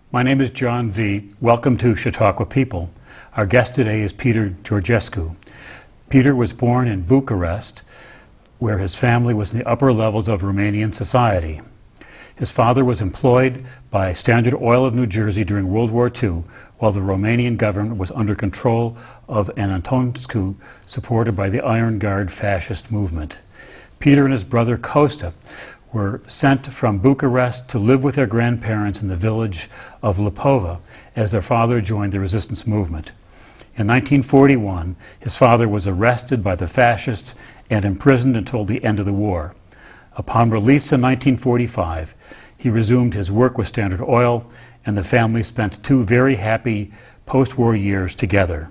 My name is John V. Welcome to Chautauqua People. Our guest today is Peter Georgescu. Peter was born in Bucharest, where his family was in the upper levels of Romanian society. His father was employed by Standard Oil of New Jersey during World War II, while the Romanian government was under control of Ion Antonescu, supported by the Iron Guard fascist movement. Peter and his brother Costa were sent from Bucharest to live with their grandparents in the village of Lipova as their father joined the resistance movement. In 1941, his father was arrested by the fascists and imprisoned until the end of the war. Upon release in 1945, he resumed his work with Standard Oil, and the family spent 2 very happy post-war years together.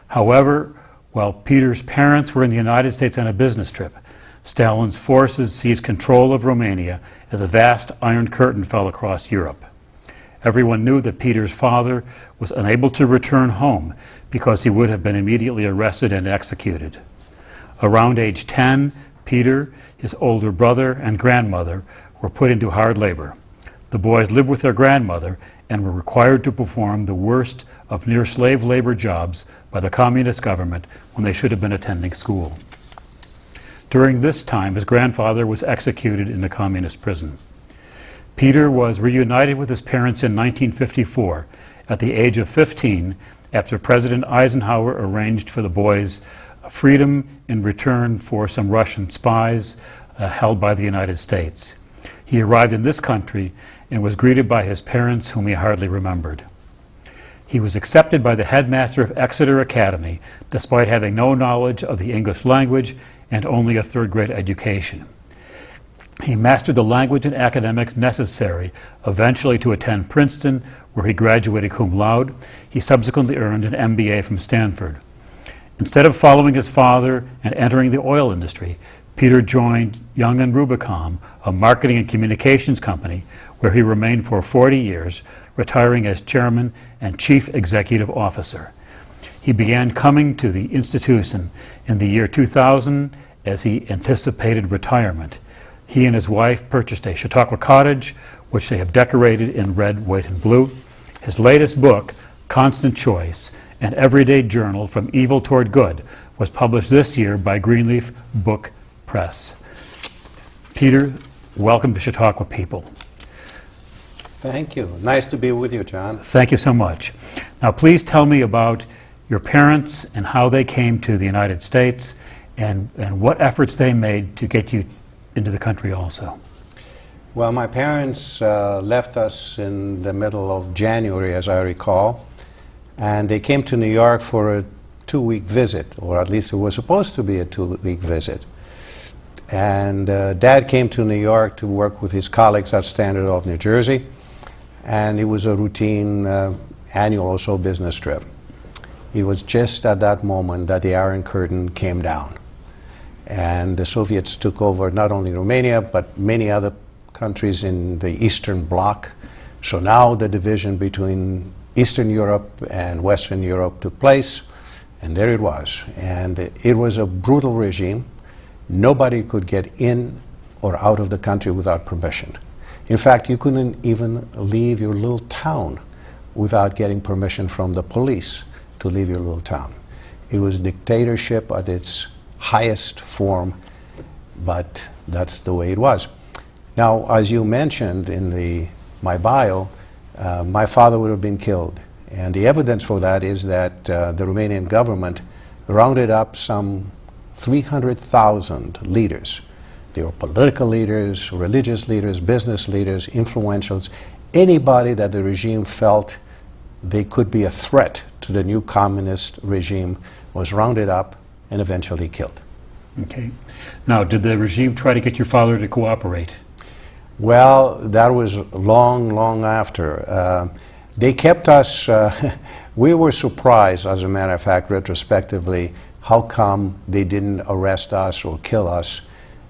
However, while Peter's parents were in the United States on a business trip, Stalin's forces seized control of Romania as a vast Iron Curtain fell across Europe. Everyone knew that Peter's father was unable to return home because he would have been immediately arrested and executed. Around age 10, Peter, his older brother, and grandmother were put into hard labor. The boys lived with their grandmother and were required to perform the worst of near-slave labor jobs by the communist government when they should have been attending school. During this time, his grandfather was executed in a communist prison. Peter was reunited with his parents in 1954 at the age of 15 after President Eisenhower arranged for the boys freedom in return for some Russian spies held by the United States. He arrived in this country and was greeted by his parents, whom he hardly remembered. He was accepted by the headmaster of Exeter Academy, despite having no knowledge of the English language and only a 3rd grade education. He mastered the language and academics necessary eventually to attend Princeton, where he graduated cum laude. He subsequently earned an MBA from Stanford. Instead of following his father and entering the oil industry, Peter joined Young and Rubicam, a marketing and communications company, where he remained for 40 years, retiring as chairman and chief executive officer. He began coming to the institution in the year 2000 as he anticipated retirement. He and his wife purchased a Chautauqua cottage, which they have decorated in red, white, and blue. His latest book, Constant Choice, an everyday journal from evil toward good, was published this year by Greenleaf Book Press. Peter, welcome to Chautauqua People. Thank you. Nice to be with you, John. Thank you so much. Now, please tell me about your parents and how they came to the United States and what efforts they made to get you into the country also. Well, my parents left us in the middle of January, as I recall, and they came to New York for a 2-week visit, or at least it was supposed to be a 2-week visit. And Dad came to New York to work with his colleagues at Standard Oil of New Jersey, and it was a routine annual or so business trip. It was just at that moment that the Iron Curtain came down, and the Soviets took over not only Romania, but many other countries in the Eastern Bloc. So now the division between Eastern Europe and Western Europe took place, and there it was. And it was a brutal regime. Nobody could get in or out of the country without permission. In fact, you couldn't even leave your little town without getting permission from the police to leave your little town. It was dictatorship at its highest form, but that's the way it was. Now, as you mentioned in my bio, my father would have been killed. And the evidence for that is that the Romanian government rounded up some 300,000 leaders. They were political leaders, religious leaders, business leaders, influentials, anybody that the regime felt they could be a threat to the new communist regime was rounded up and eventually killed. Okay. Now, did the regime try to get your father to cooperate? Well, that was long, long after. They kept us, we were surprised, as a matter of fact, retrospectively, how come they didn't arrest us or kill us,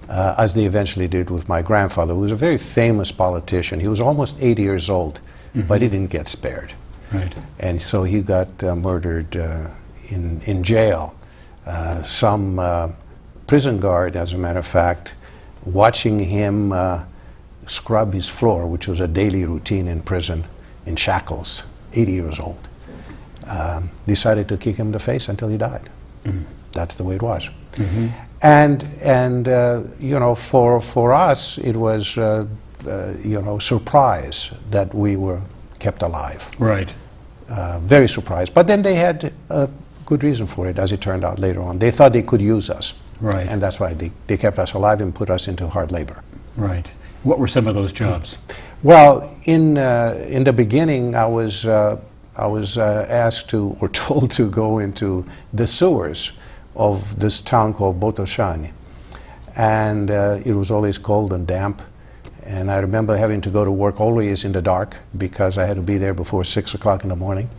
as they eventually did with my grandfather, who was a very famous politician. He was almost 80 years old, but he didn't get spared. Right. And so he got murdered in jail. Some prison guard, as a matter of fact, watching him scrub his floor, which was a daily routine in prison, in shackles, 80 years old, decided to kick him in the face until he died. That's the way it was. And you know, for us, it was, you know, surprise that we were kept alive. Right. Very surprised. But then they had a good reason for it, as it turned out later on. They thought they could use us. Right. And that's why they kept us alive and put us into hard labor. Right. What were some of those jobs? Well, in the beginning, I was asked to, or told to go into the sewers of this town called Botoșani. And it was always cold and damp. And I remember having to go to work always in the dark because I had to be there before 6 o'clock in the morning.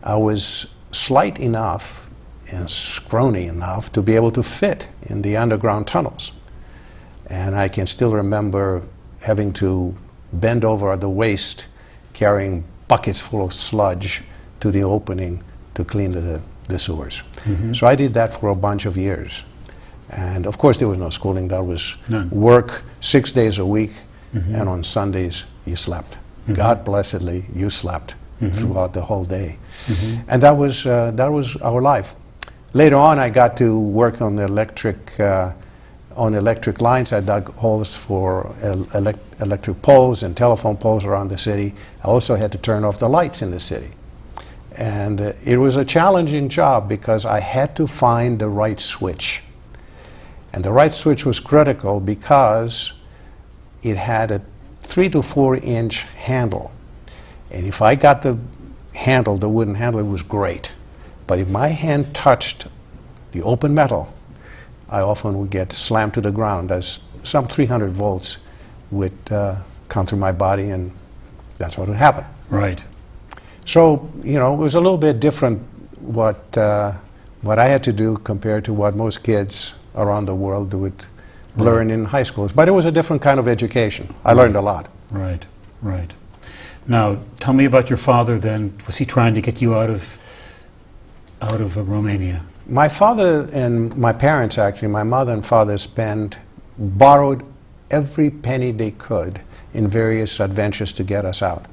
I was slight enough and scrawny enough to be able to fit in the underground tunnels. And I can still remember having to bend over at the waist, carrying buckets full of sludge to the opening to clean the sewers. So I did that for a bunch of years. And of course there was no schooling, that was work 6 days a week, and on Sundays you slept. God blessedly, you slept throughout the whole day. And that was our life. Later on I got to work on the electric lines. I dug holes for electric poles and telephone poles around the city. I also had to turn off the lights in the city. And it was a challenging job because I had to find the right switch. And the right switch was critical because it had a 3 to 4 inch handle. And if I got the handle, the wooden handle, it was great. But if my hand touched the open metal, I often would get slammed to the ground as some 300 volts would come through my body, and that's what would happen. Right. So, you know, it was a little bit different what I had to do compared to what most kids around the world would learn in high schools. But it was a different kind of education. I learned a lot. Right, right. Now, tell me about your father then. Was he trying to get you out of Romania? My father and my parents, actually, my mother and father borrowed every penny they could in various adventures to get us out,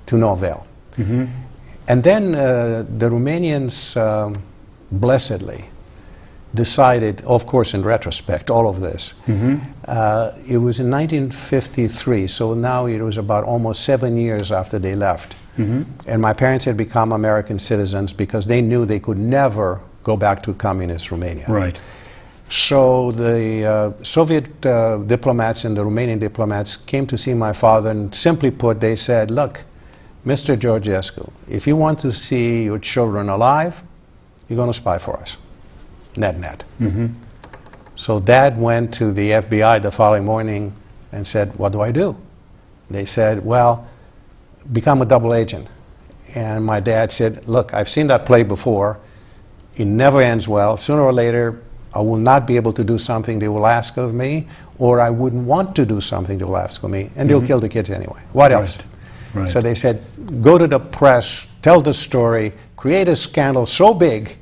to no avail. And then the Romanians blessedly decided, of course in retrospect, all of this, it was in 1953, so now it was about almost 7 years after they left. And my parents had become American citizens because they knew they could never go back to communist Romania. Right. So the Soviet diplomats and the Romanian diplomats came to see my father, and simply put, they said, look, Mr. Georgescu, if you want to see your children alive, you're going to spy for us. Net. So Dad went to the FBI the following morning and said, what do I do? They said, well, become a double agent. And my dad said, look, I've seen that play before. It never ends well. Sooner or later, I will not be able to do something they will ask of me, or I wouldn't want to do something they will ask of me, and they'll kill the kids anyway. What else? Right. So they said, go to the press, tell the story, create a scandal so big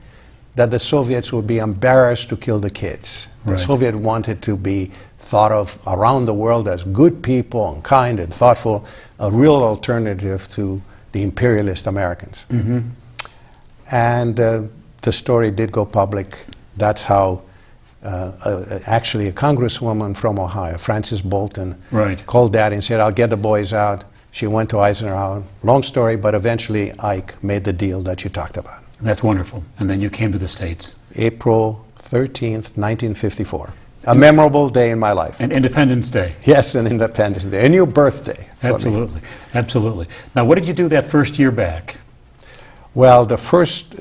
that the Soviets would be embarrassed to kill the kids. The Soviet wanted to be thought of around the world as good people and kind and thoughtful, a real alternative to the imperialist Americans. And the story did go public. That's how actually a congresswoman from Ohio, Frances Bolton, called Dad and said, I'll get the boys out. She went to Eisenhower. Long story, but eventually Ike made the deal that you talked about. That's wonderful. And then you came to the States. April 13th, 1954. A memorable day in my life. And Independence Day. Yes, an Independence Day. A new birthday for Absolutely. me. Absolutely. Now, what did you do that first year back? Well, the first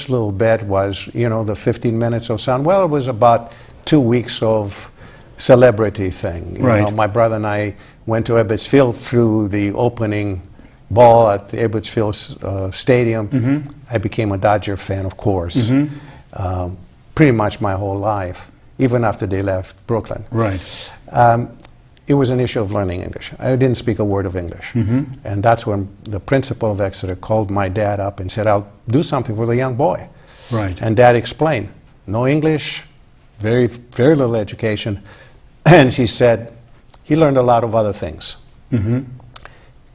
little bit was, you know, the 15 minutes of sound. Well, it was about 2 weeks of celebrity thing. You know, my brother and I went to Ebbets Field through the opening ball at the Ebbets Field Stadium. I became a Dodger fan, of course, pretty much my whole life, even after they left Brooklyn. It was an issue of learning English. I didn't speak a word of English. And that's when the principal of Exeter called my dad up and said, I'll do something for the young boy. And Dad explained, no English, very little education. And she said, he learned a lot of other things.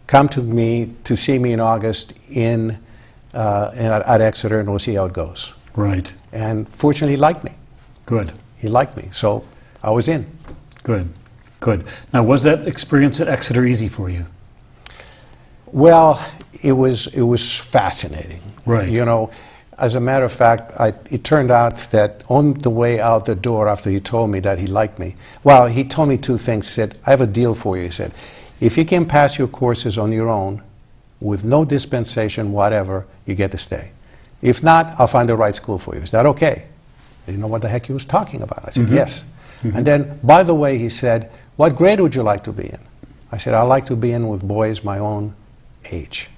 come to see me in August at Exeter, and we'll see how it goes. Right. And fortunately, he liked me. Good. He liked me, so I was in. Good. Good. Now, was that experience at Exeter easy for you? Well, it was fascinating. Right. You know, as a matter of fact, it turned out that on the way out the door after he told me that he liked me, well, he told me two things. He said, I have a deal for you. He said, if you can pass your courses on your own, with no dispensation, whatever, you get to stay. If not, I'll find the right school for you. Is that okay? I didn't know what the heck he was talking about. I said, yes. And then, by the way, he said, what grade would you like to be in? I said, I'd like to be in with boys my own age.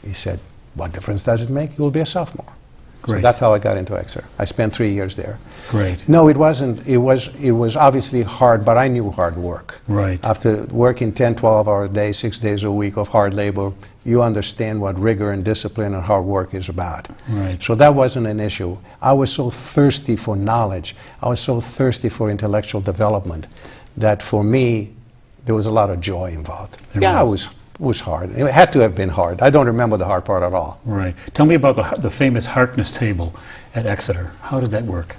He said, what difference does it make? You'll be a sophomore. Great. So that's how I got into Exeter. I spent 3 years there. Great. No, it wasn't. It was obviously hard, but I knew hard work. Right. After working 10, 12-hour days, 6 days a week of hard labor, you understand what rigor and discipline and hard work is about. Right. So that wasn't an issue. I was so thirsty for knowledge. I was so thirsty for intellectual development that for me, there was a lot of joy involved. It was hard. It had to have been hard. I don't remember the hard part at all. Right. Tell me about the famous Harkness table at Exeter. How did that work?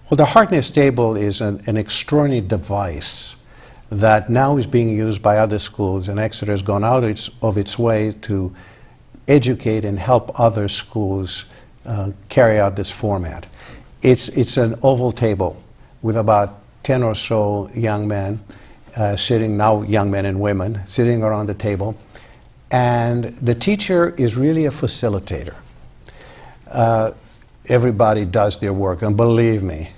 Well, the Harkness table is an extraordinary device that now is being used by other schools, and Exeter has gone out of its way to educate and help other schools carry out this format. It's an oval table with about 10 or so young men sitting, now young men and women, sitting around the table. And the teacher is really a facilitator. Everybody does their work, and believe me,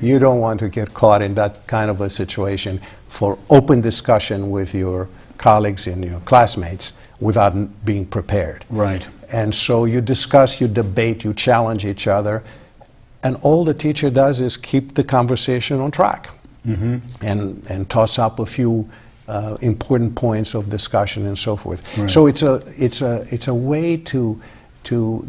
you don't want to get caught in that kind of a situation for open discussion with your colleagues and your classmates without being prepared. Right. And so you discuss, you debate, you challenge each other, and all the teacher does is keep the conversation on track and toss up a few important points of discussion and so forth. Right. So it's a way to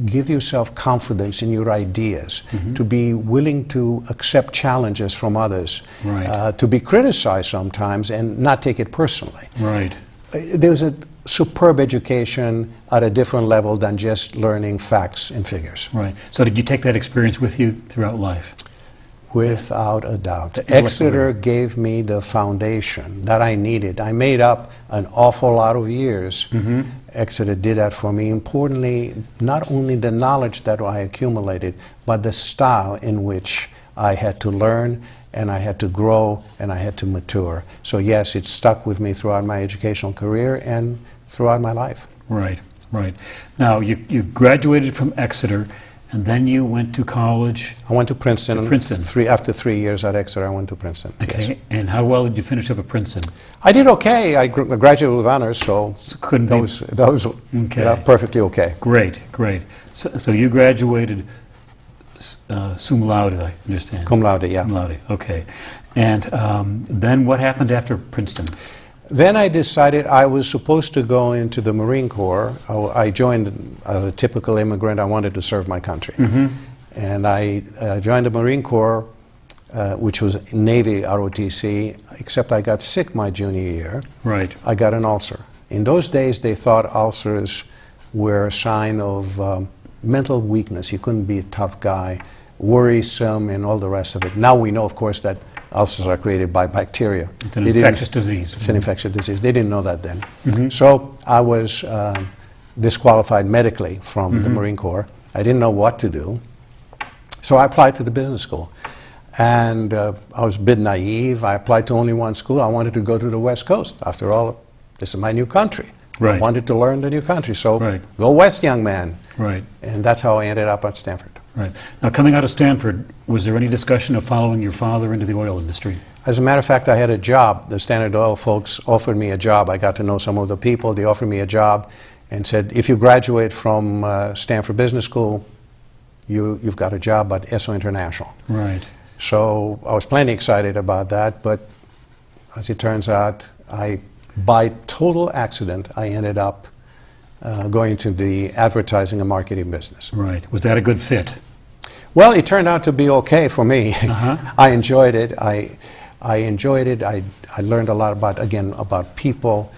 give yourself confidence in your ideas, to be willing to accept challenges from others, Right. To be criticized sometimes and not take it personally. Right. There's a superb education at a different level than just learning facts and figures. Right. So did you take that experience with you throughout life? Without a doubt. Exeter gave me the foundation that I needed. I made up an awful lot of years. Exeter did that for me. Importantly, not only the knowledge that I accumulated, but the style in which I had to learn, and I had to grow, and I had to mature. So yes, it stuck with me throughout my educational career and throughout my life. Right, right. Now, you graduated from Exeter, and then you went to college. I went to Princeton. To Princeton. After 3 years at Exeter, I went to Princeton. Okay, Yes. and how well did you finish up at Princeton? I did okay. I graduated with honors, so Couldn't that be- was Okay. perfectly okay. Great, great. So you graduated cum laude, I understand. Cum laude, yeah. Cum laude, okay. And then what happened after Princeton? Then I decided I was supposed to go into the Marine Corps. I joined as a typical immigrant. I wanted to serve my country. And I joined the Marine Corps, which was Navy ROTC, except I got sick my junior year. Right. I got an ulcer. In those days, they thought ulcers were a sign of mental weakness. You couldn't be a tough guy, worrisome, and all the rest of it. Now we know, of course, that ulcers are created by bacteria. It's an infectious disease. It's an infectious disease. They didn't know that then. So I was disqualified medically from the Marine Corps. I didn't know what to do. So I applied to the business school. And I was a bit naive. I applied to only one school. I wanted to go to the West Coast. After all, this is my new country. Right. I wanted to learn the new country. So Right. go West, young man. Right. And that's how I ended up at Stanford. Right. Now, coming out of Stanford, was there any discussion of following your father into the oil industry? As a matter of fact, I had a job. The Standard Oil folks offered me a job. I got to know some of the people. They offered me a job and said, if you graduate from Stanford Business School, you've got a job at Esso International. Right. So I was plenty excited about that, but as it turns out, by total accident, I ended up going to the advertising and marketing business. Right. Was that a good fit? Well, it turned out to be okay for me. I enjoyed it. I enjoyed it. I learned a lot about people,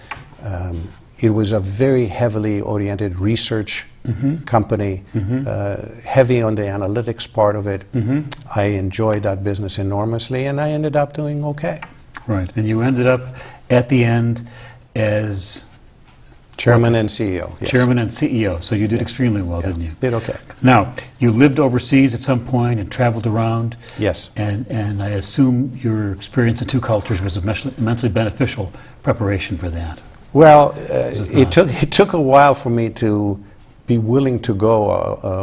it was a very heavily oriented research company, heavy on the analytics part of it. I enjoyed that business enormously, and I ended up doing okay. Right, and you ended up at the end as Chairman and CEO. Yes. Chairman and CEO, so you did extremely well, didn't you? Did okay. Now, you lived overseas at some point and traveled around. Yes. And I assume your experience in two cultures was immensely beneficial preparation for that. Well, it took a while for me to be willing to go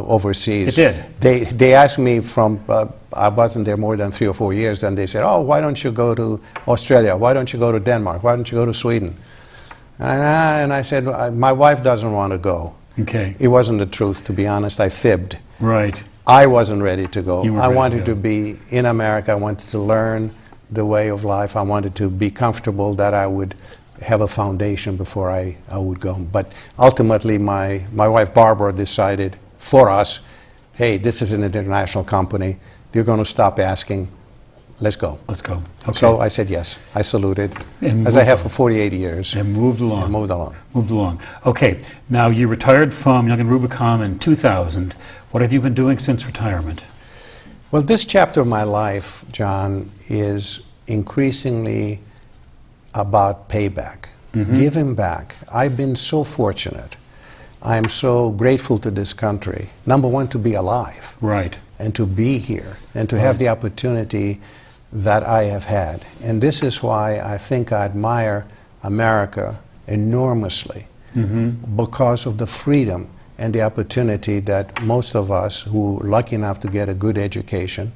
overseas. It did. They asked me from, I wasn't there more than 3 or 4 years, and they said, oh, why don't you go to Australia? Why don't you go to Denmark? Why don't you go to Sweden? And I said, my wife doesn't want to go. Okay. It wasn't the truth, to be honest. I fibbed. Right. I wasn't ready to go. You weren't I ready wanted to to be in America. I wanted to learn the way of life. I wanted to be comfortable that I would have a foundation before I would go. But ultimately, my wife Barbara decided for us, hey, this is an international company. You're going to stop asking. Let's go. Let's go. Okay. So I said yes. I saluted, And as I have moved for 48 years. And moved along. And moved along. Moved along. Okay. Now, you retired from Young and Rubicon in 2000. What have you been doing since retirement? Well, this chapter of my life, John, is increasingly about payback, giving back. I've been so fortunate. I'm so grateful to this country. Number one, to be alive. Right. And to be here, and to have the opportunity that I have had. And this is why I think I admire America enormously, because of the freedom and the opportunity that most of us who are lucky enough to get a good education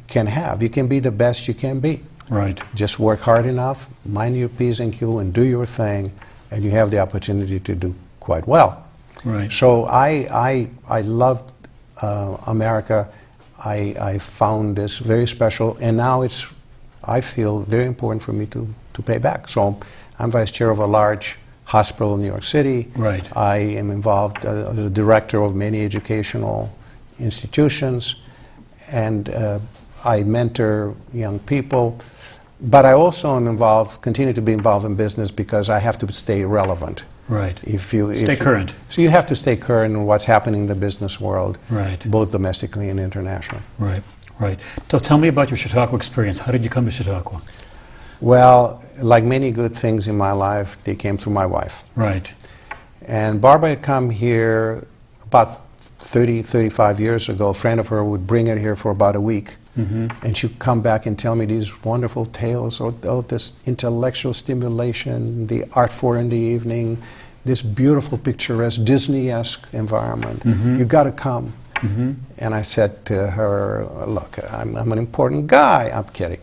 can have. You can be the best you can be. Right. Just work hard enough, mind your P's and Q's, and do your thing, and you have the opportunity to do quite well. Right. So I loved America. I found this very special, and now it's, I feel, very important for me to pay back. So I'm vice chair of a large hospital in New York City. Right. I am involved as the director of many educational institutions, and I mentor young people. But I also am involved, continue to be involved in business because I have to stay relevant. Right. Stay current. So you have to stay current in what's happening in the business world, Right. both domestically and internationally. Right. Right. So tell me about your Chautauqua experience. How did you come to Chautauqua? Well, like many good things in my life, they came through my wife. Right. And Barbara had come here about 30, 35 years ago. A friend of her would bring her here for about a week. And she'd come back and tell me these wonderful tales of this intellectual stimulation, the art fair in the evening, this beautiful, picturesque, Disney-esque environment. You got to come. And I said to her, look, I'm an important guy. I'm kidding.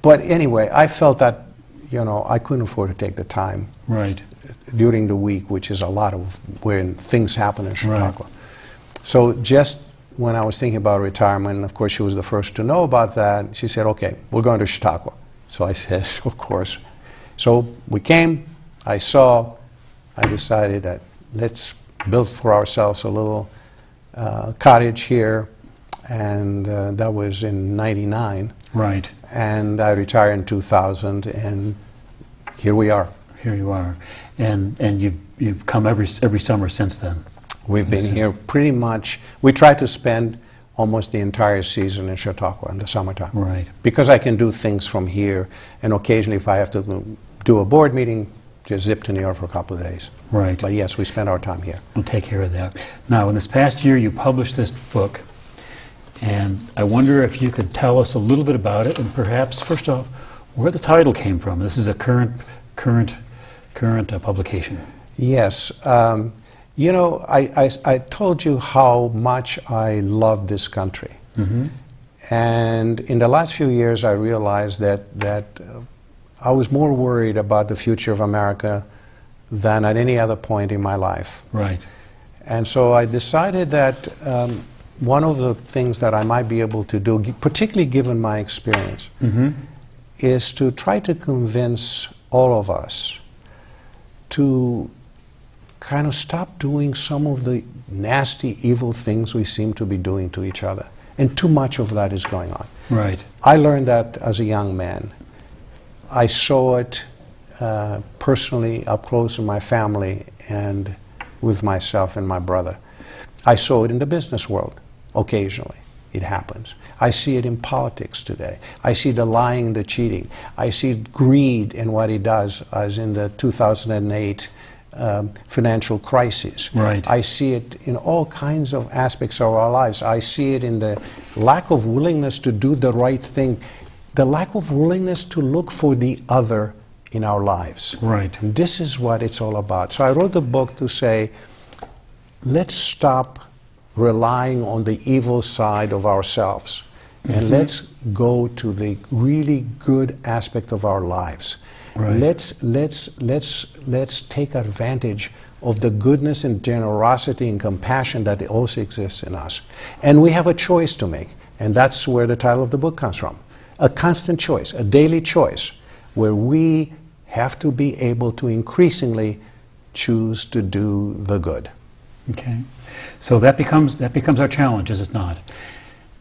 But anyway, I felt that, you know, I couldn't afford to take the time Right. during the week, which is a lot of when things happen in Chautauqua. Right. So just when I was thinking about retirement, of course, she was the first to know about that. She said, okay, we're going to Chautauqua. So I said, of course. So we came, I decided that let's build for ourselves a little cottage here. And that was in '99. Right. And I retired in 2000, and here we are. Here you are. And you've come every summer since then. We've been here pretty much. We try to spend almost the entire season in Chautauqua in the summertime. Right. Because I can do things from here, and occasionally if I have to do a board meeting, just zip to New York for a couple of days. Right. But yes, we spend our time here. We'll take care of that. Now, in this past year, you published this book, and I wonder if you could tell us a little bit about it, and perhaps, first off, where the title came from. This is a current publication. Yes. You know, I told you how much I love this country. And in the last few years, I realized that I was more worried about the future of America than at any other point in my life. Right. And so I decided that one of the things that I might be able to do, particularly given my experience, is to try to convince all of us to kind of stop doing some of the nasty, evil things we seem to be doing to each other. And too much of that is going on. Right. I learned that as a young man. I saw it personally up close in my family and with myself and my brother. I saw it in the business world. Occasionally, it happens. I see it in politics today. I see the lying, the cheating. I see greed in what he does, as in the 2008 financial crisis. Right. I see it in all kinds of aspects of our lives. I see it in the lack of willingness to do the right thing, the lack of willingness to look for the other in our lives. Right. And this is what it's all about. So I wrote the book to say, let's stop relying on the evil side of ourselves, and let's go to the really good aspect of our lives. Right. Let's take advantage of the goodness and generosity and compassion that also exists in us. And we have a choice to make, and that's where the title of the book comes from. A constant choice, a daily choice, where we have to be able to increasingly choose to do the good. Okay. So that becomes our challenge, is it not?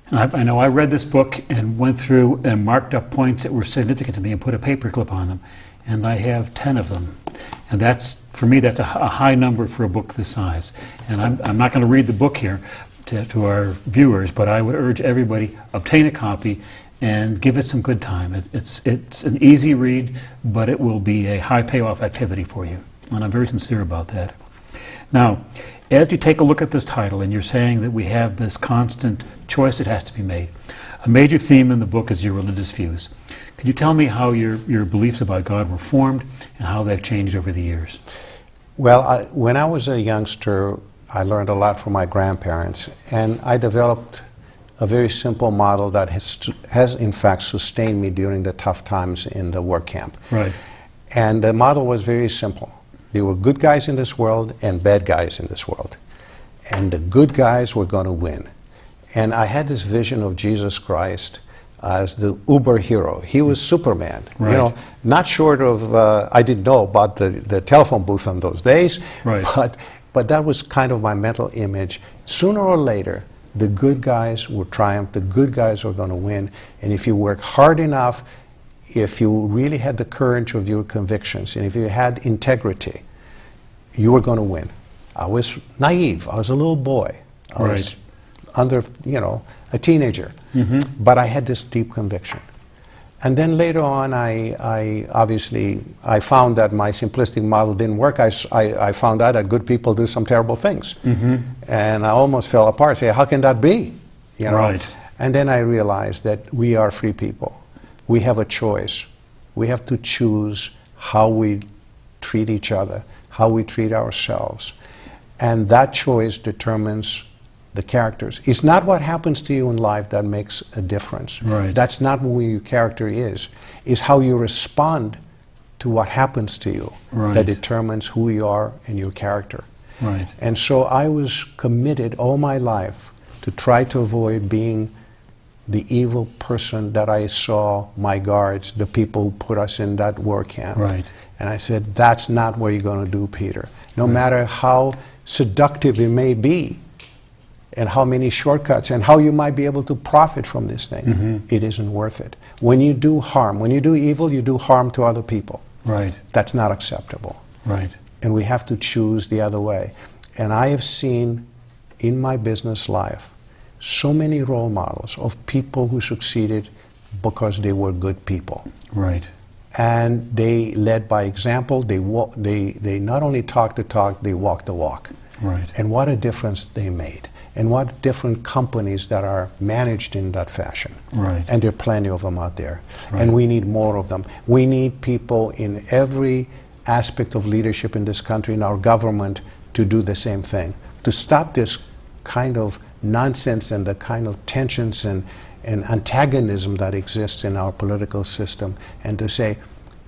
And I know I read this book and went through and marked up points that were significant to me and put a paperclip on them, and I have 10 of them. And that's, for me, that's a high number for a book this size. And I'm not going to read the book here to our viewers, but I would urge everybody, obtain a copy and give it some good time. It's an easy read, but it will be a high payoff activity for you. And I'm very sincere about that. Now, as you take a look at this title, and you're saying that we have this constant choice that has to be made, a major theme in the book is your religious views. Can you tell me how your beliefs about God were formed and how they've changed over the years? Well, when I was a youngster, I learned a lot from my grandparents, and I developed a very simple model that has in fact sustained me during the tough times in the work camp. Right. And the model was very simple. There were good guys in this world and bad guys in this world. And the good guys were going to win. And I had this vision of Jesus Christ as the uber hero. He was Superman. Right. You know, not short of, I didn't know about the telephone booth on those days, right. but that was kind of my mental image. Sooner or later, the good guys will triumph, the good guys are going to win. And if you work hard enough, if you really had the courage of your convictions, and if you had integrity, you were going to win. I was naive. I was a little boy. I was under, a teenager. But I had this deep conviction. And then later on, I obviously found that my simplistic model didn't work. I found out that good people do some terrible things. And I almost fell apart. Say, how can that be? Right. And then I realized that we are free people. We have a choice. We have to choose how we treat each other, how we treat ourselves. And that choice determines the characters. It's not what happens to you in life that makes a difference. Right. That's not who your character is. It's how you respond to what happens to you that determines who you are and your character. Right. And so I was committed all my life to try to avoid being the evil person that I saw my guards, the people who put us in that work camp. Right. And I said, that's not what you're going to do, Peter. No matter how seductive it may be, and how many shortcuts, and how you might be able to profit from this thing, it isn't worth it. When you do harm, when you do evil, you do harm to other people. Right. That's not acceptable. Right. And we have to choose the other way. And I have seen in my business life so many role models of people who succeeded because they were good people. Right. And they led by example. They not only talked the talk, they walked the walk. Right. And what a difference they made. And what different companies that are managed in that fashion. Right. And there are plenty of them out there. Right. And we need more of them. We need people in every aspect of leadership in this country, in our government, to do the same thing. To stop this kind of nonsense and the kind of tensions and antagonism that exists in our political system, and to say,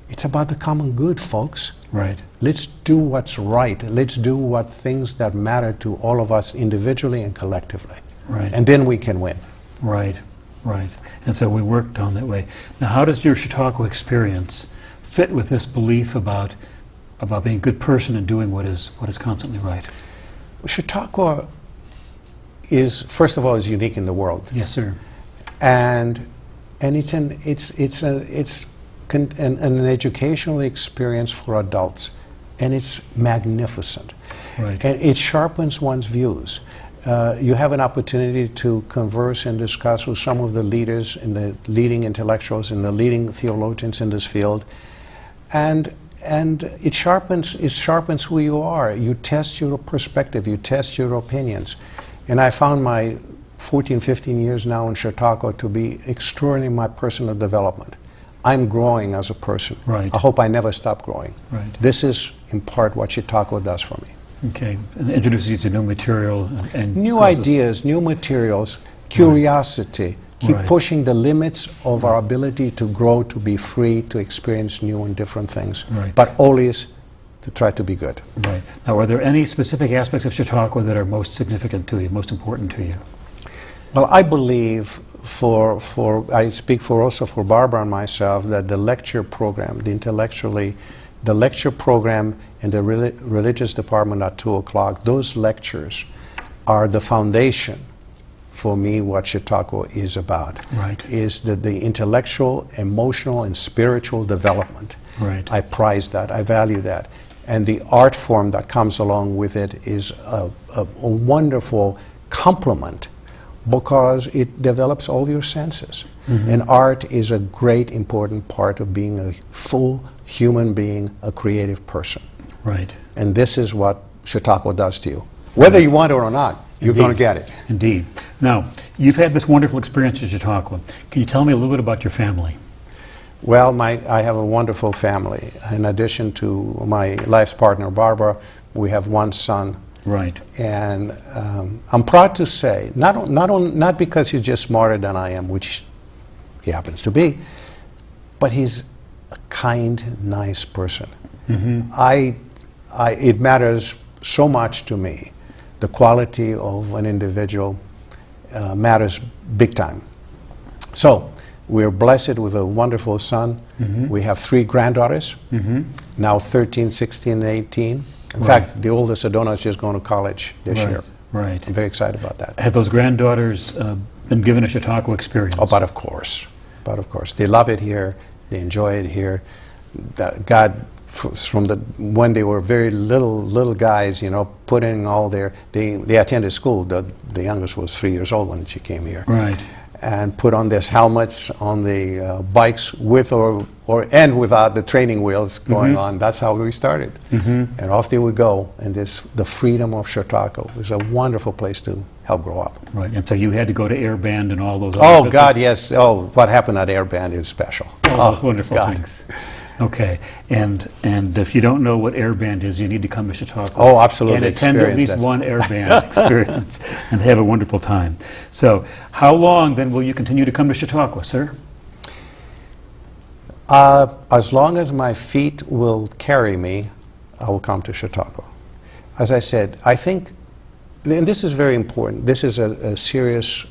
it's about the common good, folks. Right. Let's do what's right. Let's do what things that matter to all of us individually and collectively. Right. And then we can win. Right. Right. And so we worked on that way. Now, how does your Chautauqua experience fit with this belief about being a good person and doing what is constantly right? Chautauqua is, first of all, is unique in the world. Yes, sir. And it's an educational experience for adults, and it's magnificent. Right. And it sharpens one's views. You have an opportunity to converse and discuss with some of the leaders and the leading intellectuals and the leading theologians in this field, and it sharpens who you are. You test your perspective, you test your opinions. And I found my 14, 15 years now in Chautauqua to be extraordinary in my personal development. I'm growing as a person. Right. I hope I never stop growing. Right. This is, in part, what Chautauqua does for me. Okay, and it introduces you to new material and New causes- ideas, new materials, curiosity. Keep Right. pushing the limits of our ability to grow, to be free, to experience new and different things. Right. But always to try to be good. Right. Now, are there any specific aspects of Chautauqua that are most significant to you, most important to you? Well, I believe, I speak also for Barbara and myself, that the lecture program, the lecture program in the religious department at 2 o'clock, those lectures are the foundation for me what Chautauqua is about. Right. Is the intellectual, emotional, and spiritual development. Right. I prize that, I value that. And the art form that comes along with it is a wonderful complement because it develops all your senses. Mm-hmm. And art is a great, important part of being a full human being, a creative person. Right. And this is what Chautauqua does to you. Whether you want it or not, you're going to get it. Indeed. Now, you've had this wonderful experience at Chautauqua. Can you tell me a little bit about your family? Well, I have a wonderful family. In addition to my life's partner, Barbara, we have one son. Right. And I'm proud to say, not because he's just smarter than I am, which he happens to be, but he's a kind, nice person. Mm-hmm. It matters so much to me. The quality of an individual matters big time. So, we're blessed with a wonderful son. Mm-hmm. We have 3 granddaughters, now 13, 16, and 18. In fact, the oldest, Adona, is just going to college this year. Right. I'm very excited about that. Have those granddaughters been given a Chautauqua experience? Oh, but of course. But of course. They love it here. They enjoy it here. God, from when they were very little guys, put in all they attended school. The youngest was 3 years old when she came here. Right. And put on these helmets on the bikes with and without the training wheels going on. That's how we started. And off they would go. And the freedom of Chautauqua was a wonderful place to help grow up. Right. And so you had to go to Air Band and all those Oh, God, yes. Oh, what happened at Air Band is special. Oh, wonderful God. things. Okay. And if you don't know what Air Band is, you need to come to Chautauqua. Oh, absolutely. And attend at least one Air Band experience and have a wonderful time. So how long then will you continue to come to Chautauqua, sir? As long as my feet will carry me, I will come to Chautauqua. As I said, I think, and this is very important, this is a serious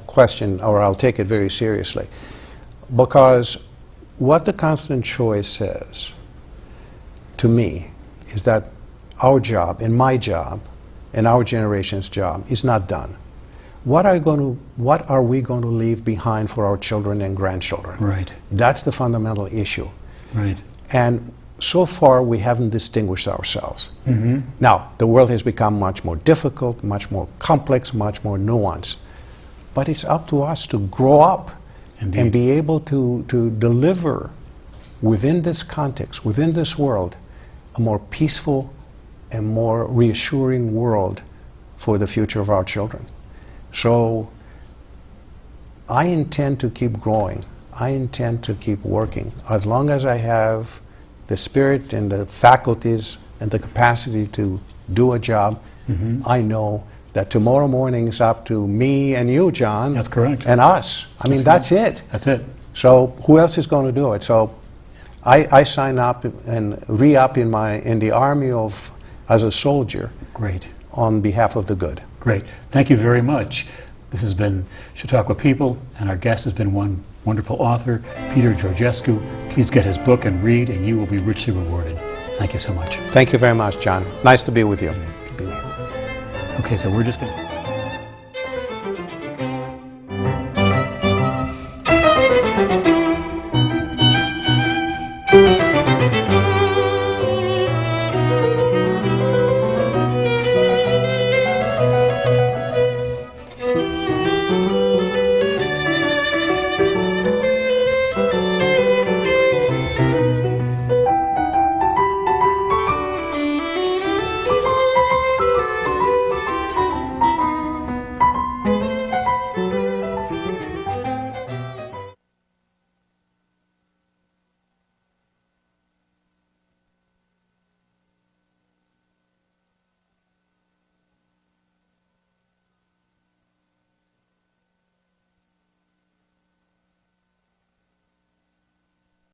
question, or I'll take it very seriously, because what the Constant Choice says to me is that our job, and my job, and our generation's job is not done. What are we going to leave behind for our children and grandchildren? Right. That's the fundamental issue. Right. And so far, we haven't distinguished ourselves. Now, the world has become much more difficult, much more complex, much more nuanced. But it's up to us to grow up. Indeed. And be able to deliver within this context, within this world, a more peaceful and more reassuring world for the future of our children. So I intend to keep growing. I intend to keep working. As long as I have the spirit and the faculties and the capacity to do a job, I know that tomorrow morning is up to me and you, John. That's correct. And us. I mean, that's it. That's it. So who else is going to do it? So I sign up and re-up in the army as a soldier. Great. On behalf of the good. Great. Thank you very much. This has been Chautauqua People, and our guest has been one wonderful author, Peter Georgescu. Please get his book and read, and you will be richly rewarded. Thank you so much. Thank you very much, John. Nice to be with you. Okay, so we're just going to...